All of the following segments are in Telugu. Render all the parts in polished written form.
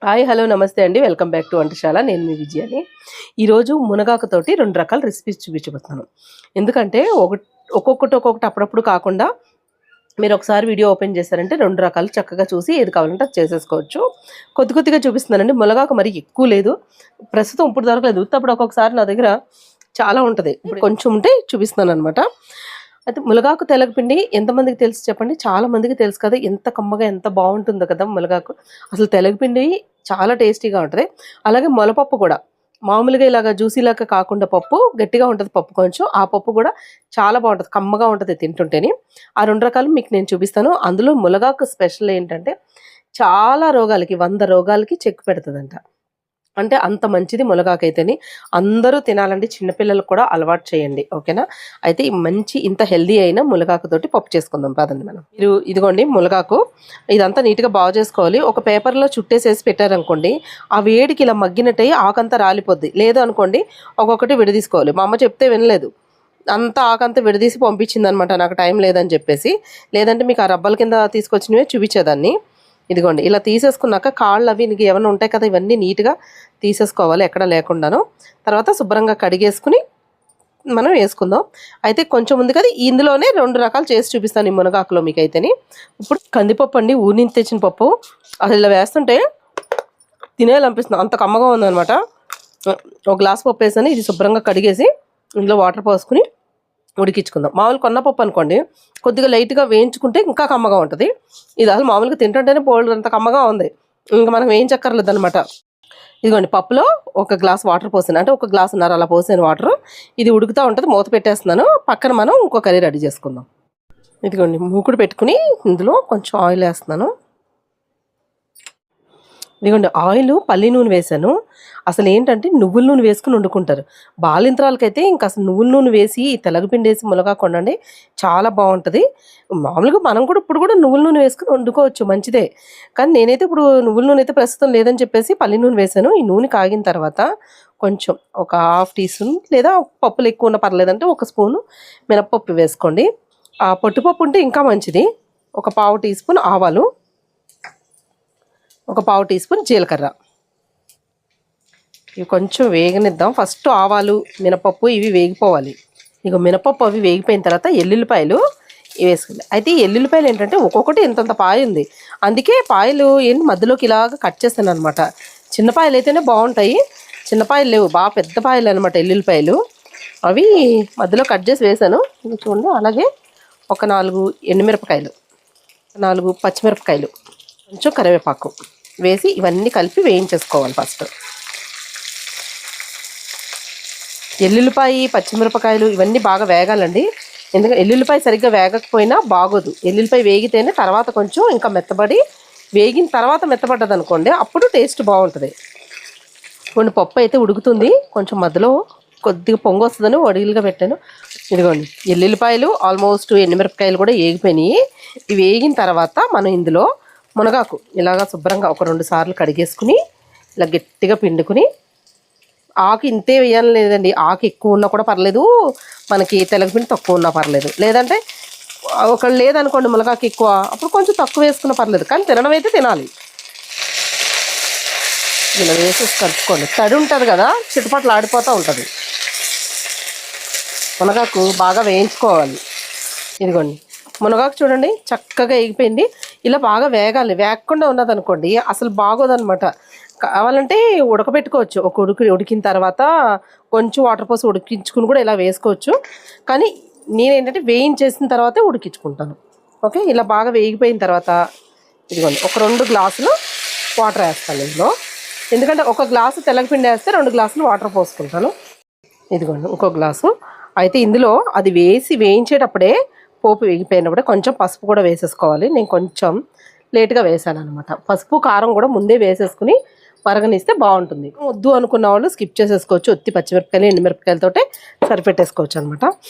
హాయ్ హలో నమస్తే అండి. Welcome back to Vantasala. నేను మీ విజయాని. ఈరోజు మునగాకుతోటి 2 రకాల రెసిపీస్ చూపించబోతున్నాను. ఎందుకంటే ఒక్కొక్కటి అప్పుడప్పుడు కాకుండా మీరు ఒకసారి వీడియో ఓపెన్ చేశారంటే 2 రకాలు చక్కగా చూసి ఏది కావాలంటే అది చేసేసుకోవచ్చు. కొద్దిగా చూపిస్తున్నానండి. మునగాకు మరి ఎక్కువ లేదు, ప్రస్తుతం ఇప్పుడు దొరకలేదు. ఉత్తప్పుడు ఒక్కొక్కసారి నా దగ్గర చాలా ఉంటుంది, ఇప్పుడు కొంచెం ఉంటే చూపిస్తున్నాను అనమాట. అయితే మునగాకు తెలగపిండి ఎంతమందికి తెలుసు చెప్పండి? చాలా మందికి తెలుసు కదా, ఎంత కమ్మగా ఎంత బాగుంటుందో కదా మునగాకు. అసలు తెలగపిండి చాలా టేస్టీగా ఉంటుంది. అలాగే మొలపప్పు కూడా మామూలుగా ఇలాగ జ్యూసీలాగా కాకుండా పప్పు గట్టిగా ఉంటుంది, పప్పు కొంచెం ఆ పప్పు కూడా చాలా బాగుంటుంది, కమ్మగా ఉంటుంది తింటుంటేనే. ఆ 2 రకాలు మీకు నేను చూపిస్తాను. అందులో మునగాకు స్పెషల్ ఏంటంటే చాలా రోగాలకి 100 రోగాలకి చెక్ పెడుతుందంట. అంటే అంత మంచిది మునగాకైతేని. అందరూ తినాలండి, చిన్నపిల్లలకు కూడా అలవాటు చేయండి, ఓకేనా? అయితే మంచి ఇంత హెల్దీ అయిన మునగాకుతోటి పప్పు చేసుకుందాం పదండి మనం. మీరు ఇదిగోండి మునగాకు, ఇదంతా నీట్గా బాగు చేసుకోవాలి. ఒక పేపర్లో చుట్టేసేసి పెట్టారనుకోండి, ఆ వేడికి ఇలా మగ్గినట్టయి ఆకంతా రాలిపోద్ది. లేదు అనుకోండి ఒక్కొక్కటి విడదీసుకోవాలి. మా అమ్మ చెప్తే వినలేదు, అంతా ఆకంతా విడదీసి పంపించింది అనమాట, నాకు టైం లేదని చెప్పేసి. లేదంటే మీకు ఆ రబ్బల కింద తీసుకొచ్చినవే చూపించేదాన్ని. ఇదిగోండి ఇలా తీసేసుకున్నాక కాళ్ళు అవి నీకు ఏమైనా ఉంటాయి కదా, ఇవన్నీ నీట్గా తీసేసుకోవాలి ఎక్కడ లేకుండాను. తర్వాత శుభ్రంగా కడిగేసుకుని మనం వేసుకుందాం. అయితే కొంచెం ఉంది కదా, ఇందులోనే 2 రకాలు చేసి చూపిస్తాను ఈ మునగాకులో మీకు అయితేని. ఇప్పుడు కందిపప్పు అండి, ఊరి నుంచి తెచ్చిన పప్పు. అసలు ఇలా వేస్తుంటే తినేయాలనిపిస్తుంది, అంత కమ్మగా ఉందనమాట. ఒక గ్లాస్ పప్పు వేసాను, ఇది శుభ్రంగా కడిగేసి ఇందులో వాటర్ పోసుకుని ఉడికించుకుందాం. మామూలు కొన్న పప్పు అనుకోండి, కొద్దిగా లైట్గా వేయించుకుంటే ఇంకా కమ్మగా ఉంటుంది. ఇది అసలు మామూలుగా తింటుంటేనే బోల్డ్ అంత కమ్మగా ఉంది, ఇంకా మనం వేయించక్కర్లేదు అనమాట. ఇదిగోండి పప్పులో 1 గ్లాస్ వాటర్ పోసాను, అంటే 1 గ్లాసున్నర అలా పోసాను వాటర్. ఇది ఉడుకుతూ ఉంటుంది, మూత పెట్టేస్తున్నాను. పక్కన మనం ఇంకో కర్రీ రెడీ చేసుకుందాం. ఇదిగోండి మూకుడు పెట్టుకుని ఇందులో కొంచెం ఆయిల్ వేస్తున్నాను. ఇదిగోండి ఆయిల్ పల్లి నూనె వేసాను. అసలు ఏంటంటే నువ్వుల నూనె వేసుకుని వండుకుంటారు. బాలింత్రాలకైతే ఇంకా అసలు నువ్వుల నూనె వేసి తెలగపిండి వేసి మునగాకు వండండి, చాలా బాగుంటుంది. మామూలుగా మనం కూడా ఇప్పుడు కూడా నువ్వుల నూనె వేసుకుని వండుకోవచ్చు, మంచిదే. కానీ నేనైతే ఇప్పుడు నువ్వుల నూనె అయితే ప్రస్తుతం లేదని చెప్పేసి పల్లి నూనె వేసాను. ఈ నూనె కాగిన తర్వాత కొంచెం ఒక 1/2 టీ స్పూన్, లేదా పప్పులు ఎక్కువ ఉన్న పర్లేదంటే 1 స్పూను మినప్పప్పు వేసుకోండి. ఆ పొట్టుపప్పు ఉంటే ఇంకా మంచిది. ఒక 1/2 టీ స్పూన్ ఆవాలు, ఒక 1/2 టీ స్పూన్ జీలకర్ర. ఇవి కొంచెం వేగనిద్దాం. ఫస్ట్ ఆవాలు మినపప్పు ఇవి వేగిపోవాలి. ఇక మినపప్పు అవి వేగిపోయిన తర్వాత ఎల్లుల్లిపాయలు వేసుకుంది. అయితే ఈ ఎల్లుల్లిపాయలు ఏంటంటే ఒక్కొక్కటి ఇంతంత పాయ ఉంది, అందుకే పాయలు ఏంటి మధ్యలోకి ఇలాగ కట్ చేస్తాను అనమాట. చిన్నపాయలు అయితేనే బాగుంటాయి, చిన్నపాయలు లేవు, బాగా పెద్ద పాయలు అనమాట ఎల్లుల్లిపాయలు. అవి మధ్యలో కట్ చేసి వేసాను, చూడండి. అలాగే ఒక 4 ఎండుమిరపకాయలు, 4 పచ్చిమిరపకాయలు, కొంచెం కరివేపాకు వేసి ఇవన్నీ కలిపి వేయించేసుకోవాలి. ఫస్ట్ ఎల్లుల్లిపాయ పచ్చిమిరపకాయలు ఇవన్నీ బాగా వేగాలండి. ఎందుకంటే ఎల్లుల్లిపాయ సరిగ్గా వేగకపోయినా బాగోదు. ఎల్లుల్లిపాయ వేగితేనే తర్వాత కొంచెం ఇంకా మెత్తబడి, వేగిన తర్వాత మెత్తబడ్డది అనుకోండి అప్పుడు టేస్ట్ బాగుంటుంది. కొన్ని పప్పు అయితే ఉడుకుతుంది, కొంచెం మధ్యలో కొద్దిగా పొంగు వస్తుందని వడిలుగా పెట్టాను. ఇదిగోండి ఎల్లుల్లిపాయలు ఆల్మోస్ట్ ఎండుమిరపకాయలు కూడా వేగిపోయినాయి. ఇవి వేగిన తర్వాత మనం ఇందులో మునగాకు ఇలాగా శుభ్రంగా ఒక 2 సార్లు కడిగేసుకుని ఇలా గట్టిగా పిండుకుని, ఆకు ఇంతే వేయాలి లేదండి, ఆకు ఎక్కువ ఉన్నా కూడా పర్లేదు, మనకి తెలగపిండి తక్కువ ఉన్నా పర్లేదు. లేదంటే ఒకళ్ళు లేదనుకోండి మునగాకు ఎక్కువ, అప్పుడు కొంచెం తక్కువ వేసుకున్నా పర్లేదు, కానీ తినడం అయితే తినాలి. ఇలా వేసేసి కలుపుకోండి. తడి ఉంటుంది కదా, చిటపట్లు ఆడిపోతూ ఉంటుంది. మునగాకు బాగా వేయించుకోవాలి. ఇదిగోండి మునగాకు చూడండి చక్కగా ఎగిపోయింది. ఇలా బాగా వేగాలి, వేగకుండా ఉన్నదనుకోండి అసలు బాగోదనమాట. కావాలంటే ఉడకబెట్టుకోవచ్చు, ఒక ఉడికిన తర్వాత కొంచెం వాటర్ పోసి ఉడికించుకుని కూడా ఇలా వేసుకోవచ్చు. కానీ నేనేంటంటే వేయించేసిన తర్వాతే ఉడికించుకుంటాను. ఓకే, ఇలా బాగా వేగిపోయిన తర్వాత ఇదిగోండి ఒక 2 గ్లాసులు వాటర్ వేస్తాను ఇందులో. ఎందుకంటే 1 గ్లాసు తెల్లగపిండి వేస్తే 2 గ్లాసులు వాటర్ పోసుకుంటాను. ఇదిగోండి ఇంకో గ్లాసు. అయితే ఇందులో అది వేయించేటప్పుడే పోపు వేగిపోయినప్పుడే కొంచెం పసుపు కూడా వేసేసుకోవాలి. నేను కొంచెం లేట్గా వేసాను అనమాట. పసుపు కారం కూడా ముందే వేసేసుకుని మరగనిస్తే బాగుంటుంది. వద్దు అనుకున్న వాళ్ళు స్కిప్ చేసేసుకోవచ్చు, ఒత్తి పచ్చిమిరపకాయలు ఎండుమిరపకాయలతోటే సరిపెట్టేసుకోవచ్చు అనమాట.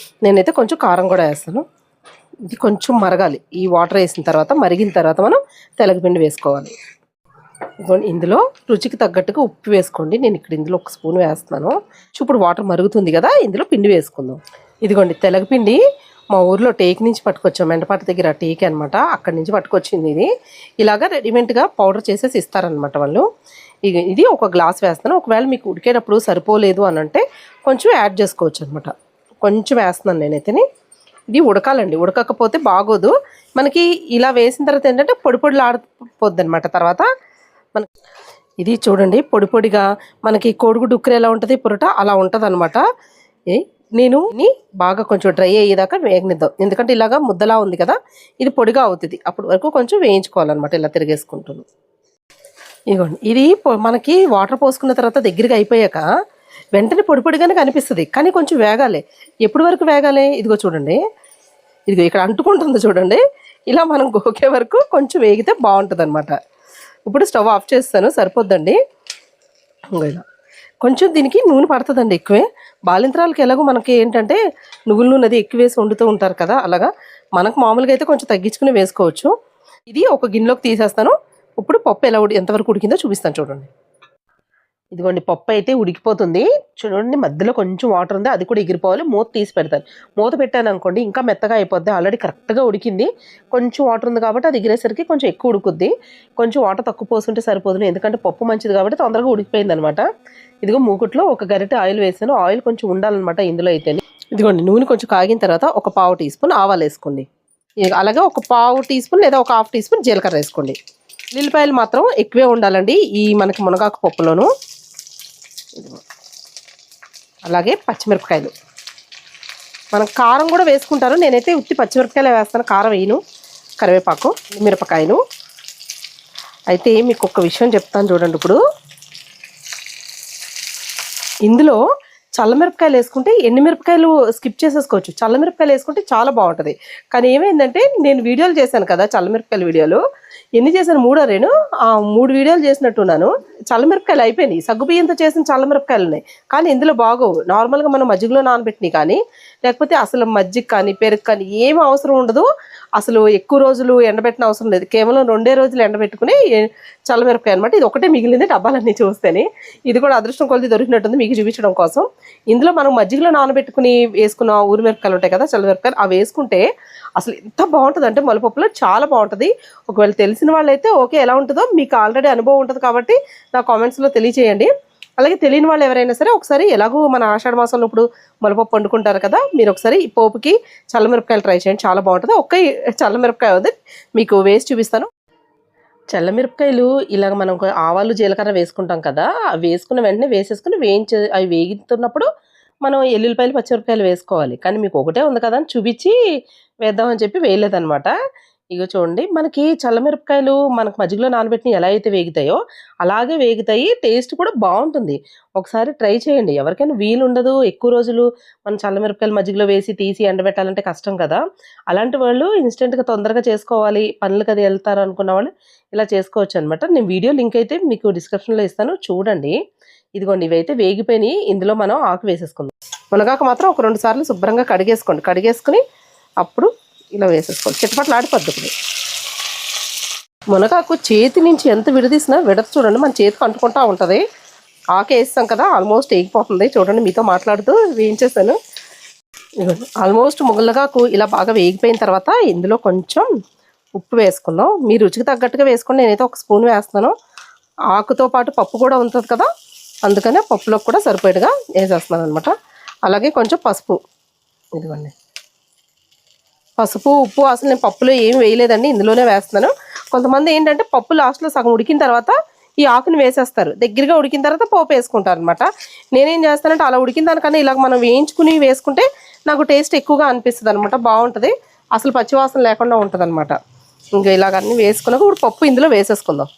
నేనైతే కొంచెం కారం కూడా వేస్తాను. ఇది కొంచెం మరగాలి. ఈ వాటర్ వేసిన తర్వాత మరిగిన తర్వాత మనం తెలగపిండి వేసుకోవాలి. ఇందులో రుచికి తగ్గట్టుగా ఉప్పు వేసుకోండి. నేను ఇక్కడ ఇందులో 1 స్పూన్ వేస్తున్నాను. ఇప్పుడు వాటర్ మరుగుతుంది కదా, ఇందులో పిండి వేసుకుందాం. ఇదిగోండి తెలగపిండి మా ఊర్లో టేక్ నుంచి పట్టుకొచ్చాం, మెండపాటి దగ్గర టేక్ అనమాట, అక్కడి నుంచి పట్టుకొచ్చింది ఇది. ఇలాగా రెడీమేడ్గా పౌడర్ చేసేసి ఇస్తారనమాట వాళ్ళు. ఇది ఒక గ్లాస్ వేస్తాను. ఒకవేళ మీకు ఉడికేటప్పుడు సరిపోలేదు అని అంటే కొంచెం యాడ్ చేసుకోవచ్చు అనమాట. కొంచెం వేస్తున్నాను నేనైతేని. ఇది ఉడకాలండి, ఉడకకపోతే బాగోదు మనకి. ఇలా వేసిన తర్వాత ఏంటంటే పొడి పొడిలాడిపోద్ది అనమాట. తర్వాత మనకి ఇది చూడండి పొడి పొడిగా మనకి కోడిగుడ్డు ఉక్కర ఎలా ఉంటుంది పొరట అలా ఉంటుంది అనమాట. నేను బాగా కొంచెం డ్రై అయ్యేదాకా వేగనిద్దాం, ఎందుకంటే ఇలాగా ముద్దలా ఉంది కదా, ఇది పొడిగా అవుతుంది. అప్పటి వరకు కొంచెం వేయించుకోవాలన్నమాట, ఇలా తిరిగేసుకుంటుంది. ఇదిగోండి, ఇది మనకి వాటర్ పోసుకున్న తర్వాత దగ్గరగా అయిపోయాక వెంటనే పొడి పొడిగానే కనిపిస్తుంది, కానీ కొంచెం వేగాలి. ఎప్పటి వరకు వేగాలి? ఇదిగో చూడండి, ఇదిగో ఇక్కడ అంటుకుంటుంది చూడండి. ఇలా మనం గోకే వరకు కొంచెం వేగితే బాగుంటుంది అనమాట. ఇప్పుడు స్టవ్ ఆఫ్ చేస్తాను, సరిపోద్దండి. ఇలా కొంచెం దీనికి నూనె పడుతుందండి ఎక్కువే. బాలింత్రాలకి ఎలాగో మనకి ఏంటంటే నువ్వుల నూనె అది ఎక్కువ వేసి వండుతూ ఉంటారు కదా, అలాగా మనకు మామూలుగా అయితే కొంచెం తగ్గించుకుని వేసుకోవచ్చు. ఇది ఒక గిన్నెలోకి తీసేస్తాను. ఇప్పుడు పప్పు ఎలా ఎంతవరకు ఉడికిందో చూపిస్తాను చూడండి. ఇదిగోండి పప్పు అయితే ఉడికిపోతుంది చూడండి. మధ్యలో కొంచెం వాటర్ ఉంది, అది కూడా ఎగిరిపోవాలి. మూత తీసి పెడతాను. మూత పెట్టాను అనుకోండి ఇంకా మెత్తగా అయిపోద్ది. ఆల్రెడీ కరెక్ట్గా ఉడికింది, కొంచెం వాటర్ ఉంది కాబట్టి అది ఎగిరేసరికి కొంచెం ఎక్కువ ఉడుకుద్ది. కొంచెం వాటర్ తక్కువ పోసుంటే సరిపోతుంది, ఎందుకంటే పప్పు మంచిది కాబట్టి తొందరగా ఉడికిపోయింది అనమాట. ఇదిగో మూకుట్లో ఒక గరిటె ఆయిల్ వేసాను. ఆయిల్ కొంచెం ఉండాలన్నమాట ఇందులో అయితే. ఇదిగోండి నూనె కొంచెం కాగిన తర్వాత ఒక 1/2 టీ స్పూన్ ఆవాలు వేసుకోండి. అలాగే ఒక 1/2 టీ స్పూన్ లేదా ఒక 1/2 టీ స్పూన్ జీలకర్ర వేసుకోండి. ఉల్లిపాయలు మాత్రం ఎక్కువే ఉండాలండి ఈ మనకి మునగాకు పప్పులోను. అలాగే పచ్చిమిరపకాయలు, మనం కారం కూడా వేసుకుంటారు, నేనైతే ఉత్తి పచ్చిమిరపకాయలు వేస్తాను, కారం వేయను. కరివేపాకు, మిరపకాయలు. అయితే మీకు ఒక విషయం చెప్తాను చూడండి. ఇప్పుడు ఇందులో చల్లమిరపకాయలు వేసుకుంటే ఎండుమిరపకాయలు స్కిప్ చేసేసుకోవచ్చు, చల్లమిరపకాయలు వేసుకుంటే చాలా బాగుంటుంది. కానీ ఏమైందంటే నేను వీడియోలు చేశాను కదా, చల్లమిరపకాయల వీడియోలు ఎన్ని చేశాను, 3 వీడియోలు చేసినట్టున్నాను. చల్లమిరపకాయలు అయిపోయినాయి, సగ్గుబియ్యంతో చేసిన చల్లమిరపకాయలు ఉన్నాయి, కానీ ఇందులో బాగోవు. నార్మల్గా మనం మజ్జిగలో నానబెట్టినాయి కానీ, లేకపోతే అసలు మజ్జిగ కానీ పెరుగు కానీ ఏం అవసరం ఉండదు. అసలు ఎక్కువ రోజులు ఎండబెట్టిన అవసరం లేదు, కేవలం 2 రోజులు ఎండబెట్టుకుని చల్లమిరపకాయ అనమాట. ఇది ఒకటే మిగిలింది డబ్బాలన్నీ చూస్తేనే. ఇది కూడా అదృష్టం కొలిది దొరికినట్టుంది మీకు చూపించడం కోసం. ఇందులో మనం మజ్జిగలో నానబెట్టుకుని వేసుకున్న ఊరిమిరపకాయలు ఉంటాయి కదా, చల్లమిరపకాయలు, అవి వేసుకుంటే అసలు ఎంత బాగుంటుంది అంటే మొలపప్పులో చాలా బాగుంటుంది. ఒకవేళ తెలిసిన వాళ్ళైతే ఓకే, ఎలా ఉంటుందో మీకు ఆల్రెడీ అనుభవం ఉంటుంది కాబట్టి నా కామెంట్స్లో తెలియచేయండి. అలాగే తెలియని వాళ్ళు ఎవరైనా సరే ఒకసారి, ఎలాగో మన ఆషాఢ మాసంలో ఇప్పుడు మొలపప్పు వండుకుంటారు కదా, మీరు ఒకసారి ఈ పోపుకి చల్లమిరపకాయలు ట్రై చేయండి, చాలా బాగుంటుంది. ఒక్క చల్లమిరపకాయ ఉంది మీకు వేసి చూపిస్తాను. చల్లమిరపకాయలు ఇలాగ మనం ఆవాలు జీలకర్ర వేసుకుంటాం కదా, అవి వేసుకున్న వెంటనే వేసేసుకుని అవి వేగుతున్నప్పుడు మనం ఎల్లుల్లిపాయలు పచ్చిమిరపకాయలు వేసుకోవాలి. కానీ మీకు ఒకటే ఉంది కదా అని చూపించి వేద్దామని చెప్పి వేయలేదనమాట. ఇగో చూడండి, మనకి చల్లమిరపకాయలు మనకు మజ్జిగలో నానబెట్టిన ఎలా అయితే వేగుతాయో అలాగే వేగుతాయి, టేస్ట్ కూడా బాగుంటుంది. ఒకసారి ట్రై చేయండి. ఎవరికైనా వీలు ఉండదు, ఎక్కువ రోజులు మనం చల్లమిరపకాయలు మజ్జిగలో వేసి తీసి ఎండబెట్టాలంటే కష్టం కదా, అలాంటి వాళ్ళు ఇన్స్టెంట్గా తొందరగా చేసుకోవాలి, పనులకు అది వెళ్తారు అనుకున్న వాళ్ళు ఇలా చేసుకోవచ్చు అనమాట. నేను వీడియో లింక్ అయితే మీకు డిస్క్రిప్షన్లో ఇస్తాను, చూడండి. ఇదిగోండి ఇవైతే వేగిపోయినాయి. ఇందులో మనం ఆకు వేసేసుకుందాం. మునగాకు మాత్రం ఒక 2 సార్లు శుభ్రంగా కడిగేసుకోండి. కడిగేసుకుని అప్పుడు ఇలా వేసేసుకోండి, చిట్టపట్లు ఆడిపోద్ది. ఇప్పుడు మునగాకు చేతి నుంచి ఎంత విడదీసినా విడత చూడండి మన చేతికి అంటుకుంటా ఉంటుంది. ఆకు వేస్తాం కదా, ఆల్మోస్ట్ వేగిపోతుంది చూడండి. మీతో మాట్లాడుతూ వేయించేసాను. ఆల్మోస్ట్ మునగాకు ఇలా బాగా వేగిపోయిన తర్వాత ఇందులో కొంచెం ఉప్పు వేసుకుందాం. మీ రుచికి తగ్గట్టుగా వేసుకోండి, నేనైతే 1 స్పూన్ వేస్తాను. ఆకుతో పాటు పప్పు కూడా ఉంటుంది కదా, అందుకనే పప్పులోకి కూడా సరిపోయేట్టుగా వేసేస్తున్నాను అనమాట. అలాగే కొంచెం పసుపు, ఇదిగోండి పసుపు ఉప్పు అసలు నేను పప్పులో ఏం వేయలేదండి, ఇందులోనే వేస్తున్నాను. కొంతమంది ఏంటంటే పప్పు లాస్ట్లో సగం ఉడికిన తర్వాత ఈ ఆకుని వేసేస్తారు, దగ్గరగా ఉడికిన తర్వాత పోపు వేసుకుంటారు అనమాట. నేనేం చేస్తానంటే అలా ఉడికిన దానికన్నా ఇలాగ మనం వేయించుకుని వేసుకుంటే నాకు టేస్ట్ ఎక్కువగా అనిపిస్తుంది అనమాట, బాగుంటుంది, అసలు పచ్చివాసన లేకుండా ఉంటుంది అనమాట. ఇంకా ఇలాగ అన్నీ వేసుకున్నాక ఇప్పుడు పప్పు ఇందులో వేసేసుకుందాం.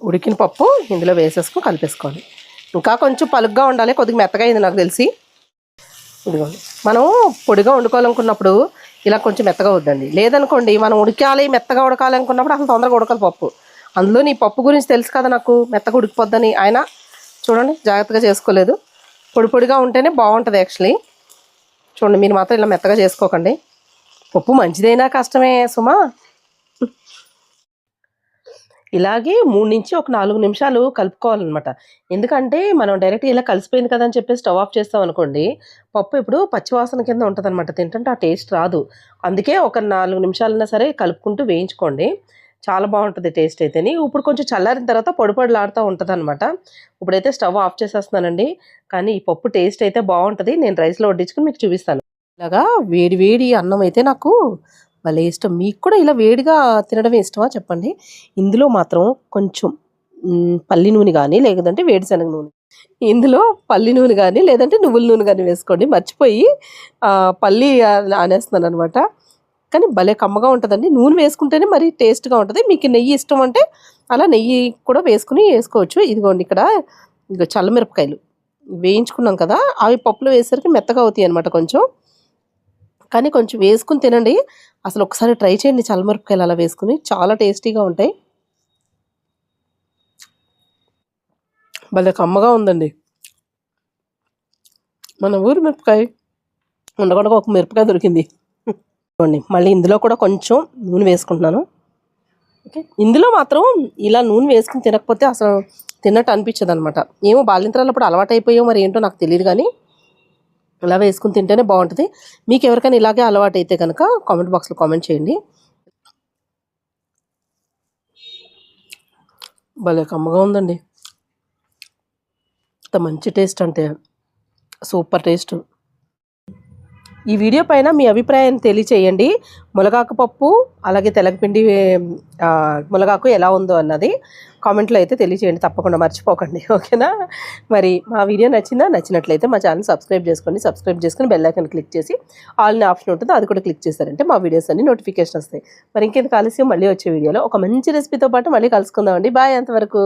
ఉడికిన పప్పు ఇందులో వేసేసుకుని కలిపేసుకోవాలి. ఇంకా కొంచెం పలుగ్గా ఉండాలి, కొద్దిగా మెత్తగా అయింది నాకు తెలిసి. ఇదిగోండి, మనం పొడిగా వండుకోవాలనుకున్నప్పుడు ఇలా కొంచెం మెత్తగా వద్దండి. లేదనుకోండి మనం ఉడకాలి మెత్తగా ఉడకాలి అనుకున్నప్పుడు అసలు తొందరగా ఉడకదు పప్పు. అందులో నీ పప్పు గురించి తెలుసు కదా నాకు, మెత్తగా ఉడికిపోద్దని. ఆయన చూడండి జాగ్రత్తగా చేసుకోలేదు. పొడి పొడిగా ఉంటేనే బాగుంటుంది యాక్చువల్లీ. చూడండి మీరు మాత్రం ఇలా మెత్తగా చేసుకోకండి, పప్పు మంచిదైనా కష్టమే సుమా. ఇలాగే 3 నుంచి ఒక 4 నిమిషాలు కలుపుకోవాలన్నమాట. ఎందుకంటే మనం డైరెక్ట్‌గా ఇలా కలిసిపోయింది కదా అని చెప్పేసి స్టవ్ ఆఫ్ చేస్తామనుకోండి, పప్పు ఇప్పుడు పచ్చివాసన కింద ఉంటదనమాట. తింటుంటే ఆ టేస్ట్ రాదు. అందుకే ఒక 4 నిమిషాలైనా సరే కలుపుకుంటూ వేయించుకోండి. చాలా బావుంటది టేస్ట్ అయితేని. ఇప్పుడు కొంచెం చల్లారిన తర్వాత పొడి పొడిలాడుతా ఉంటదనమాట. ఇప్పుడైతే స్టవ్ ఆఫ్ చేసేస్తున్నానండి. కానీ ఈ పప్పు టేస్ట్ అయితే బావుంటది. నేను రైస్‌లో వడ్డించుకొని మీకు చూపిస్తాను. ఇలాగా వేడి వేడి అన్నం అయితే నాకు భలే ఇష్టం. మీకు కూడా ఇలా వేడిగా తినడమే ఇష్టమా చెప్పండి? ఇందులో మాత్రం కొంచెం పల్లి నూనె గానీ, లేదంటే వేరుశనగ నూనె. ఇందులో పల్లి నూనె గానీ, లేదంటే నువ్వుల నూనె గానీ వేసుకోండి. మర్చిపోయి పల్లి అనేస్తున్నాననమాట. కానీ భలే కమ్మగా ఉంటదండి. నూనె వేసుకుంటేనే మరి టేస్ట్‌గా ఉంటది. మీకు నెయ్యి ఇష్టం అంటే అలా నెయ్యి కూడా వేసుకోవచ్చు. ఇదిగోండి ఇక్కడ ఇగో చల్లమిరపకాయలు వేయించుకున్నాం కదా! అవి పప్పులో వేసేసరికి మెత్తగా అవుతాయన్నమాట కొంచెం. కానీ కొంచెం వేసుకొని తినండి. అసలు ఒకసారి ట్రై చేయండి చల్లమిరపకాయలు అలా వేసుకొని. చాలా టేస్టీగా ఉంటాయి. భలే కమ్మగా ఉందండి. మన ఊరి మిరపకాయ ఉండకుండా ఒక మిరపకాయ దొరికింది. చూడండి మళ్ళీ ఇందులో కూడా కొంచెం నూనె వేసుకుంటున్నాను. ఓకే. ఇందులో మాత్రం ఇలా నూనె వేసుకొని తినకపోతే అసలు తిన్నట్టు అనిపించదనమాట. ఏమో బాల్యంత్రాలప్పుడు అలవాటైపోయాయో మరి ఏంటో నాకు తెలీదు గానీ, ఇలా వేసుకొని తింటేనే బావుంటది. మీకెవరికైనా ఇలాగే అలవాటైతే గనక కామెంట్ బాక్స్‌లో కామెంట్ చేయండి. భలే కమ్మగా ఉందండి. ఎంత మంచి టేస్ట్ అంటే సూపర్ టేస్ట్. ఈ వీడియో పైన మీ అభిప్రాయాన్ని తెలియచేయండి. మునగాకు పప్పు, అలాగే తెలగపిండి మునగాకు ఎలా ఉందో అన్నది కామెంట్‌లో అయితే తెలియచేయండి. తప్పకుండా మర్చిపోకండి. ఓకేనా? మరి మా వీడియో నచ్చినట్లయితే మా ఛానల్ సబ్స్క్రైబ్ చేసుకోండి. సబ్స్క్రైబ్ చేసుకొని బెల్ ఐకాన్ క్లిక్ చేసి ఆల్ అనే ఆప్షన్ ఉంటుంది. అది కూడా క్లిక్ చేశారంటే మా వీడియోస్ అన్నీ నోటిఫికేషన్ వస్తాయి. మరి ఇంకెందుకు ఆలస్యం మళ్ళీ వచ్చే వీడియోలో ఒక మంచి రెసిపీతో పాటు మళ్ళీ కలుసుకుందామండి. బాయ్ అంతవరకు.